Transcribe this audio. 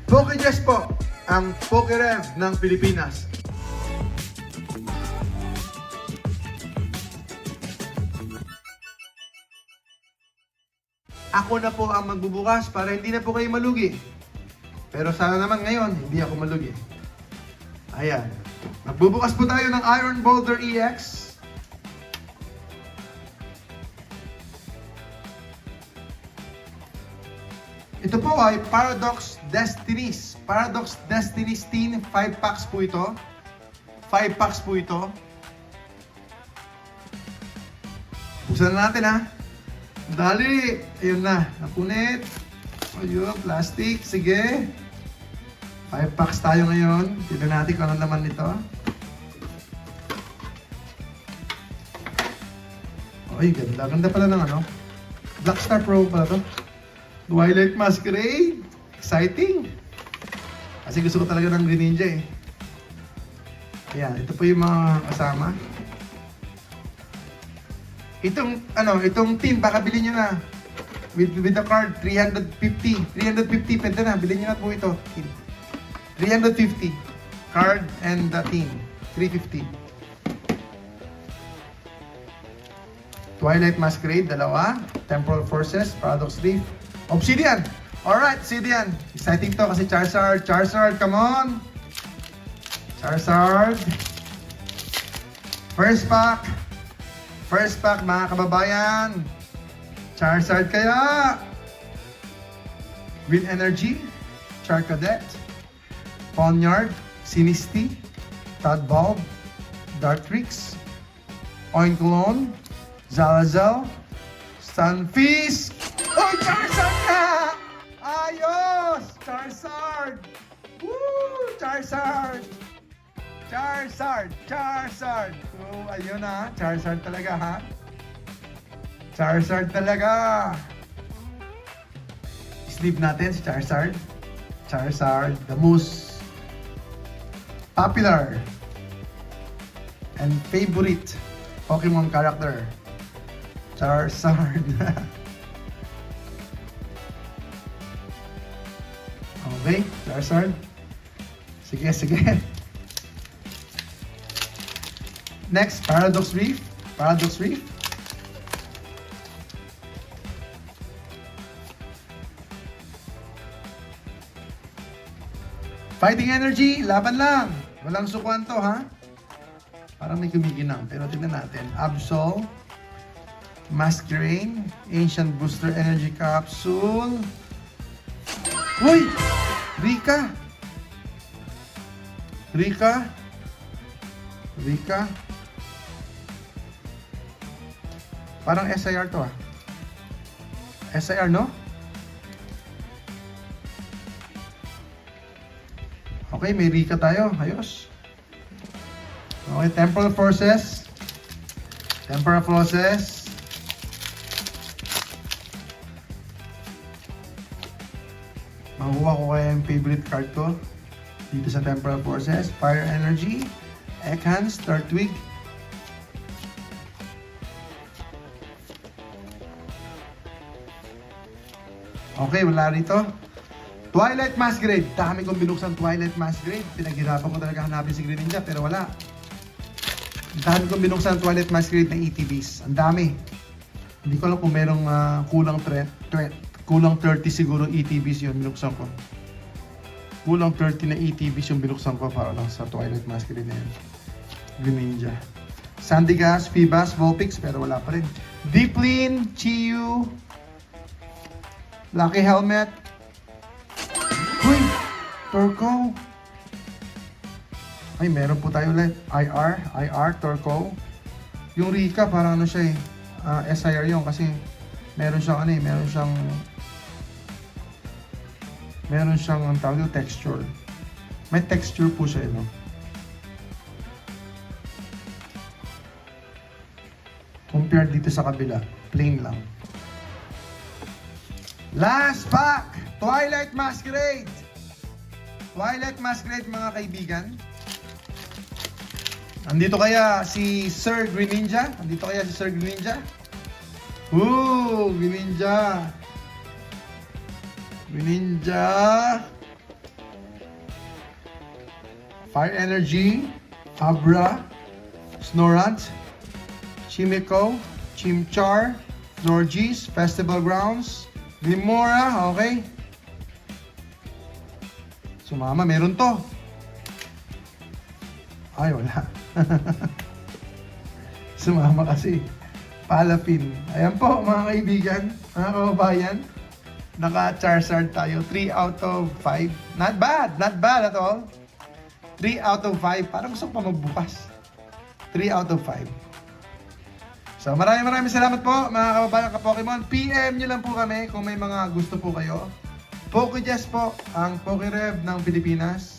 PokeJess po, ang PokeRev ng Pilipinas. Ako na po ang magbubukas para hindi na po kayo malugi. Pero sana naman ngayon, hindi ako malugi. Ayan. Magbubukas po tayo ng Iron Boulder EX. Ito po ay Paradox Destinies. Paradox Destinies Teen. 5 packs po ito. 5 packs po ito. Buksan na natin ha. Dali! Ayun na. Napunit. Ayun, plastic. Sige. 5 packs tayo ngayon. Tignan natin kung ano naman nito. Ay, ganda. Ganda pala ng ano. Blackstar Pro pala to. Twilight Masquerade. Exciting. Kasi gusto ko talaga ng Greninja eh. Ayan, ito po yung mga kasama. Itong tin, baka bilhin nyo na. With the card, 350. 350, pwede na. Bilhin nyo na po ito. 350. Card and the tin. 350. Twilight Masquerade, dalawa. Temporal Forces, Paradox Reef. Obsidian! Alright, Obsidian. Exciting to kasi Charizard. Charizard, come on! Charizard. First pack. First pack, mga kababayan. Charizard kaya. Green Energy. Charcadet. Ponyard. Sinistea. Tadbulb. Dartrix. Oinkologne. Zalazal. Stunfisk. Oh, Charizard na! Ayos! Charizard! Woo! Charizard! Charizard! Charizard! So, ayun na. Charizard talaga, ha? Charizard talaga! Sleeve natin si Charizard. Charizard, the most popular and favorite Pokemon character. Charizard. Okay, Charizard. Sige, sige. Next, Paradox Reef. Paradox Reef. Fighting Energy, laban lang. Walang sukuan to, ha? Parang may kumikinang, pero tingnan natin. Absol. Masquerain. Ancient Booster Energy Capsule. Uy! Rika! Rika? Rika? Parang SIR to ah. SIR, no? Okay, may Rika tayo. Ayos. Okay, Temporal Forces. Temporal Forces. Makuha ko kaya yung favorite card ko dito sa Temporal Forces. Fire Energy. Ekans, Turtwig. Okay, wala rito. Twilight Masquerade. Dami kong binuksan Twilight Masquerade. Pinaghirapan ko talaga hanapin si Greninja pero wala. Dami kong binuksan Twilight Masquerade na ETBs. Ang dami. Hindi ko alam kung merong kulang 30 siguro ETBs yun binuksan ko. Kulang 30 na ETBs yung binuksan ko para lang sa Twilight Masquerade na yun. Greninja. Sandigas, Feebas, Vulpix, pero wala pa rin. Deepleen, Chiyu, Lucky Helmet. Uy! Turco. Ay, meron po tayo ulit. IR, Turco. Yung Rika, parang ano siya eh. SIR yun kasi meron siyang ano eh, meron siyang ang tawag yung texture. May texture po siya eh, no? Compared dito sa kabila, plain lang. Last pack! Twilight Masquerade! Twilight Masquerade, mga kaibigan. Andito kaya si Sir Greninja? Andito kaya si Sir Greninja? Greninja! Greninja! Fire Energy, Abra, Snorunt, Chimico, Chimchar, Norgis, Festival Grounds, Glimora, okay. Sumama, meron to. Ay, wala. Sumama kasi. Palapin. Ayan po, mga kaibigan, mga kababayan. Naka-Charizard tayo. 3 out of 5. Not bad at all. 3 out of 5. Parang gusto ko pa magbukas. 3 out of 5. So, maraming salamat po, mga kababayan ka-Pokemon. PM nyo lang po kami kung may mga gusto po kayo. PokeJess po, ang PokeRev ng Pilipinas.